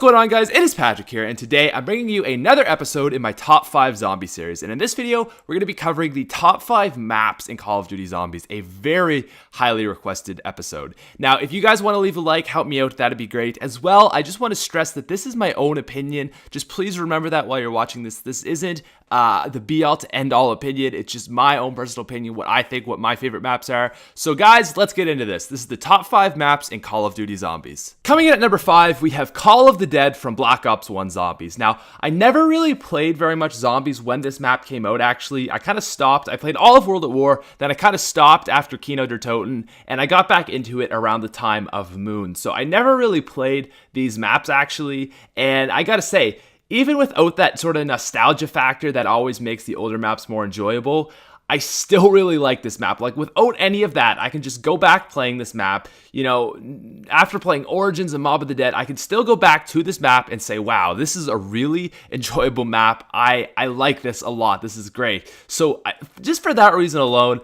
going on, guys? It is Patrick here, and today I'm bringing you another episode in my top 5 zombie series. And in this video, we're going to be covering the top 5 maps in Call of Duty Zombies, a very highly requested episode. Now, if you guys want to leave a like, help me out, that'd be great. As well, I just want to stress that this is my own opinion. Just please remember that while you're watching this. This isn't the be-all to end-all opinion. It's just my own personal opinion, what I think, what my favorite maps are. So guys, let's get into this. This is the top 5 maps in Call of Duty Zombies. Coming in at number 5, we have Call of the Dead from Black Ops 1 Zombies. Now, I never really played very much Zombies when this map came out, actually. I kind of stopped. I played all of World at War, then I kind of stopped after Kino der Toten, and I got back into it around the time of Moon. So I never really played these maps, actually, and I gotta say, even without that sort of nostalgia factor that always makes the older maps more enjoyable, I still really like this map. Like, without any of that, I can just go back playing this map. You know, after playing Origins and Mob of the Dead, I can still go back to this map and say, wow, this is a really enjoyable map. I like this a lot. This is great. So just for that reason alone,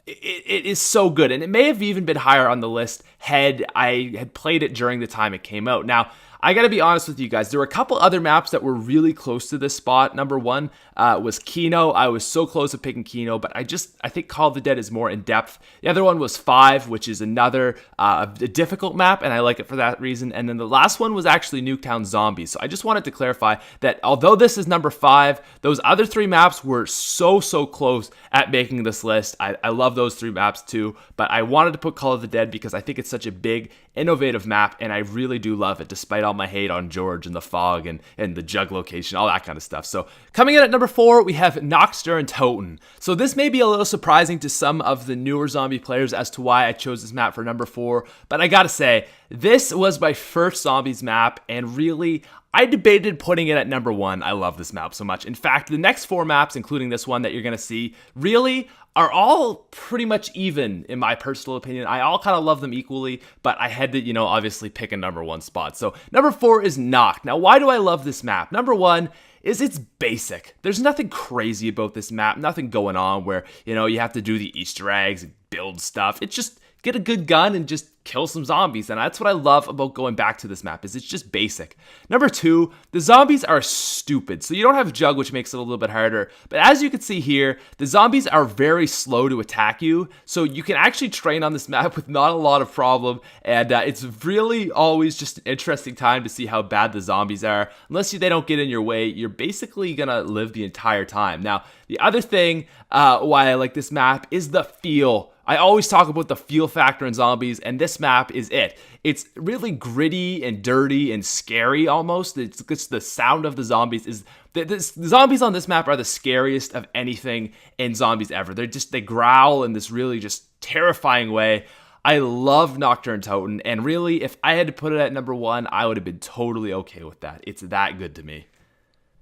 it is so good. And it may have even been higher on the list had I had played it during the time it came out. Now, I gotta be honest with you guys, there were a couple other maps that were really close to this spot. Number 1 was Kino. I was so close to picking Kino, but I think Call of the Dead is more in depth. The other one was 5, which is another a difficult map, and I like it for that reason. And then the last one was actually Nuketown Zombies. So I just wanted to clarify that although this is number 5, those other 3 maps were so close at making this list. I love those 3 maps too, but I wanted to put Call of the Dead because I think it's such a big, innovative map, and I really do love it, despite all my hate on George and the fog and the jug location, all that kind of stuff. So coming in at number 4, we have Nacht der Toten. So this may be a little surprising to some of the newer zombie players as to why I chose this map for number 4, but I gotta say, this was my first Zombies map, and really, I debated putting it at number 1. I love this map so much. In fact, the next 4 maps, including this one that you're going to see, really are all pretty much even, in my personal opinion. I all kind of love them equally, but I had to, obviously pick a number 1 spot. So number 4 is Nacht. Now, why do I love this map? Number 1 is it's basic. There's nothing crazy about this map, nothing going on where, you have to do the Easter eggs and build stuff. It's just get a good gun and just kill some zombies, and that's what I love about going back to this map, is it's just basic. Number 2, the zombies are stupid, so you don't have Jug, which makes it a little bit harder, but as you can see here, the zombies are very slow to attack you, so you can actually train on this map with not a lot of problem, and it's really always just an interesting time to see how bad the zombies are. Unless they don't get in your way, you're basically gonna live the entire time. Now, the other thing why I like this map is the feel. I always talk about the feel factor in Zombies, and this map is it. It's really gritty and dirty and scary almost. It's the sound of the zombies is... The zombies on this map are the scariest of anything in Zombies ever. They growl in this really just terrifying way. I love Nacht der Toten, and really, if I had to put it at number 1, I would have been totally okay with that. It's that good to me.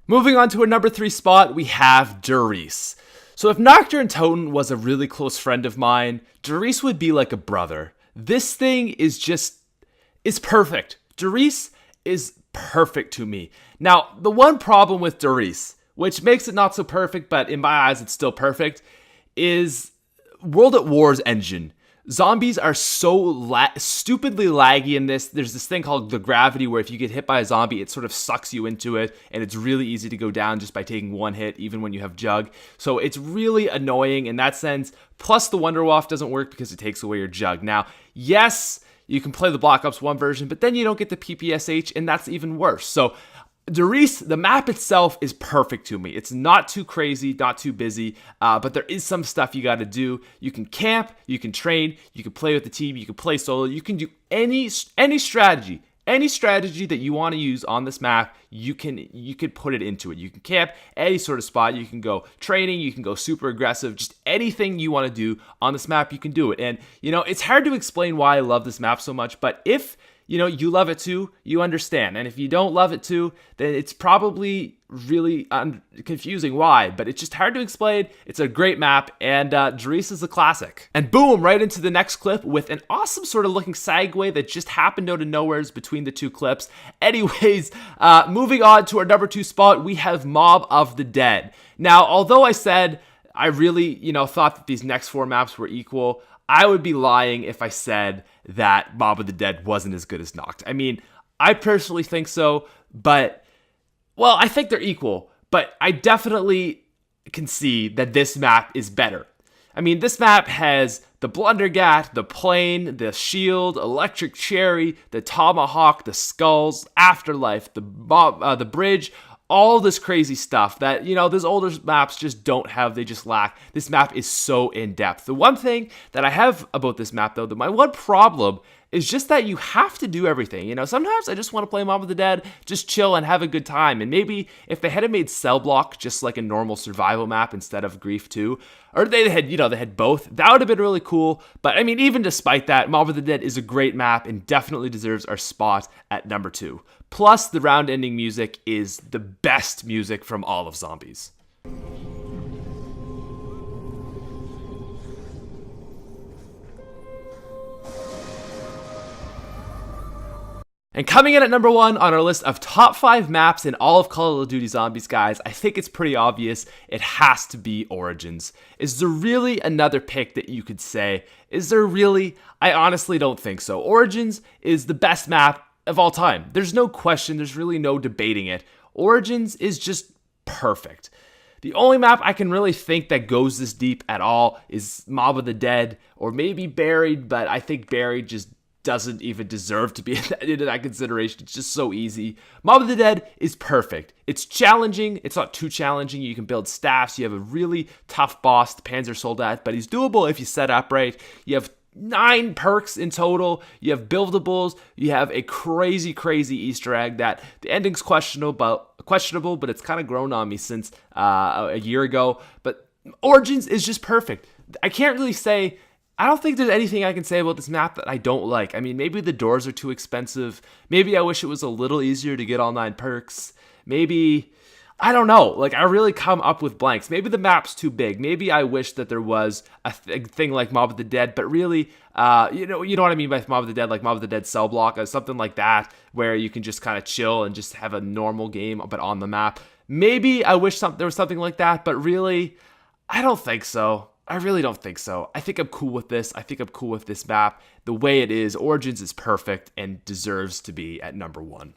Moving on to a number 3 spot, we have Der Riese. So if Nacht der Toten was a really close friend of mine, Der Riese would be like a brother. This thing is perfect. Der Riese is perfect to me. Now, the one problem with Der Riese, which makes it not so perfect, but in my eyes it's still perfect, is World at War's engine. Zombies are so stupidly laggy in this. There's this thing called the gravity where if you get hit by a zombie, it sort of sucks you into it, and it's really easy to go down just by taking 1 hit, even when you have Jug. So it's really annoying in that sense. Plus, the Wunderwaffe doesn't work because it takes away your Jug. Now, yes, you can play the Black Ops 1 version, but then you don't get the PPSH, and that's even worse. So Der Riese, the map itself is perfect to me. It's not too crazy, not too busy, but there is some stuff you got to do. You can camp, you can train, you can play with the team, you can play solo, you can do any strategy. Any strategy that you want to use on this map, you can put it into it. You can camp any sort of spot. You can go training. You can go super aggressive. Just anything you want to do on this map, you can do it. And, it's hard to explain why I love this map so much, but if you love it too, you understand. And if you don't love it too, then it's probably really confusing why, but it's just hard to explain. It's a great map, and Der Riese is a classic. And boom, right into the next clip with an awesome sort of looking segue that just happened out of nowhere between the 2 clips. Anyways, moving on to our number 2 spot, we have Mob of the Dead. Now, although I said I really, thought that these next 4 maps were equal, I would be lying if I said that Mob of the Dead wasn't as good as Nacht. I mean, I personally think so, but, well, I think they're equal, but I definitely can see that this map is better. I mean, this map has the Blundergat, the Plane, the Shield, Electric Cherry, the Tomahawk, the Skulls, Afterlife, the Bridge, all this crazy stuff that, those older maps just don't have, they just lack. This map is so in-depth. The one thing that I have about this map, though, my one problem is just that you have to do everything. Sometimes I just want to play Mob of the Dead, just chill and have a good time. And maybe if they had made Cell Block just like a normal survival map instead of Grief 2, or they had both, that would have been really cool. But I mean, even despite that, Mob of the Dead is a great map and definitely deserves our spot at number 2. Plus, the round-ending music is the best music from all of Zombies. And coming in at number 1 on our list of top 5 maps in all of Call of Duty Zombies, guys, I think it's pretty obvious. It has to be Origins. Is there really another pick that you could say? Is there really? I honestly don't think so. Origins is the best map of all time. There's no question. There's really no debating it. Origins is just perfect. The only map I can really think that goes this deep at all is Mob of the Dead, or maybe Buried, but I think Buried just doesn't even deserve to be into that consideration. It's just so easy. Mob of the Dead is perfect. It's challenging. It's not too challenging. You can build staffs. You have a really tough boss, the Panzer Soldat, but he's doable if you set up right. You have 9 perks in total. You have buildables. You have a crazy Easter egg that the ending's questionable, but it's kind of grown on me since a year ago. But Origins is just perfect. I can't really say. I don't think there's anything I can say about this map that I don't like. I mean, maybe the doors are too expensive. Maybe I wish it was a little easier to get all 9 perks. Maybe, I don't know. Like, I really come up with blanks. Maybe the map's too big. Maybe I wish that there was a thing like Mob of the Dead, but really, you know what I mean by Mob of the Dead, like Mob of the Dead Cell Block, or something like that, where you can just kind of chill and just have a normal game, but on the map. Maybe I wish there was something like that, but really, I don't think so. I really don't think so. I think I'm cool with this. I think I'm cool with this map. The way it is, Origins is perfect and deserves to be at number 1.